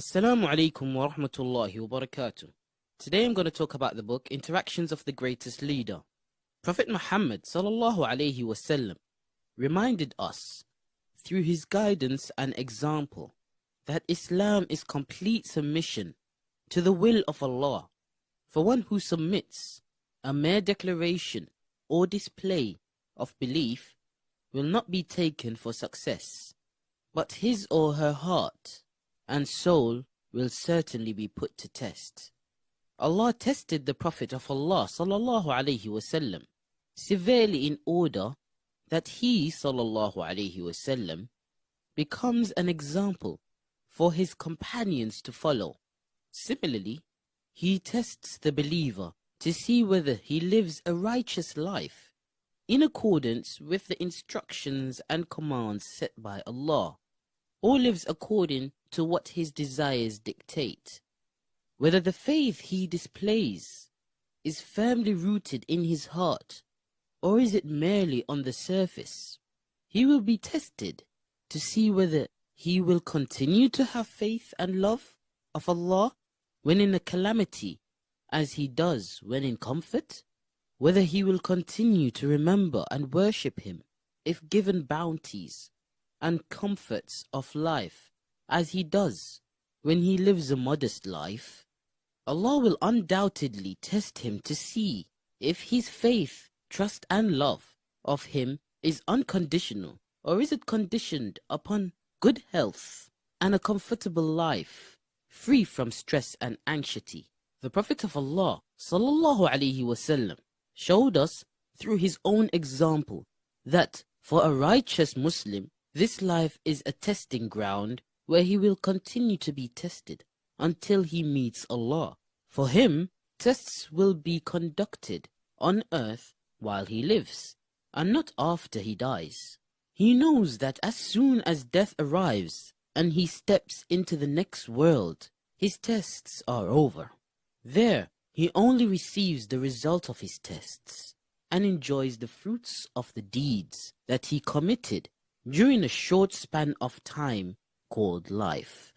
Assalamu alaikum wa rahmatullahi wa barakatuh. Today I'm going to talk about the book Interactions of the Greatest Leader. Prophet Muhammad sallallahu alaihi wasallam reminded us through his guidance and example that Islam is complete submission to the will of Allah. For one who submits, a mere declaration or display of belief will not be taken for success, but his or her heart and soul will certainly be put to test. Allah tested the Prophet of Allah sallallahu alaihi wasallam severely in order that he sallallahu alaihi wasallam becomes an example for his companions to follow. Similarly, he tests the believer to see whether he lives a righteous life in accordance with the instructions and commands set by Allah, or lives according to what his desires dictate. Whether the faith he displays is firmly rooted in his heart, or is it merely on the surface. He will be tested to see whether he will continue to have faith and love of Allah when in a calamity, as he does when in comfort, whether he will continue to remember and worship him if given bounties and comforts of life, as he does when he lives a modest life. Allah will undoubtedly test him to see if his faith, trust and love of him is unconditional, or is it conditioned upon good health and a comfortable life, free from stress and anxiety. The Prophet of Allah sallallahu alaihi wasallam showed us through his own example that for a righteous Muslim, this life is a testing ground where he will continue to be tested until he meets Allah. For him, tests will be conducted on earth while he lives, and not after he dies. He knows that as soon as death arrives and he steps into the next world, his tests are over. There, he only receives the result of his tests and enjoys the fruits of the deeds that he committed during a short span of time called life.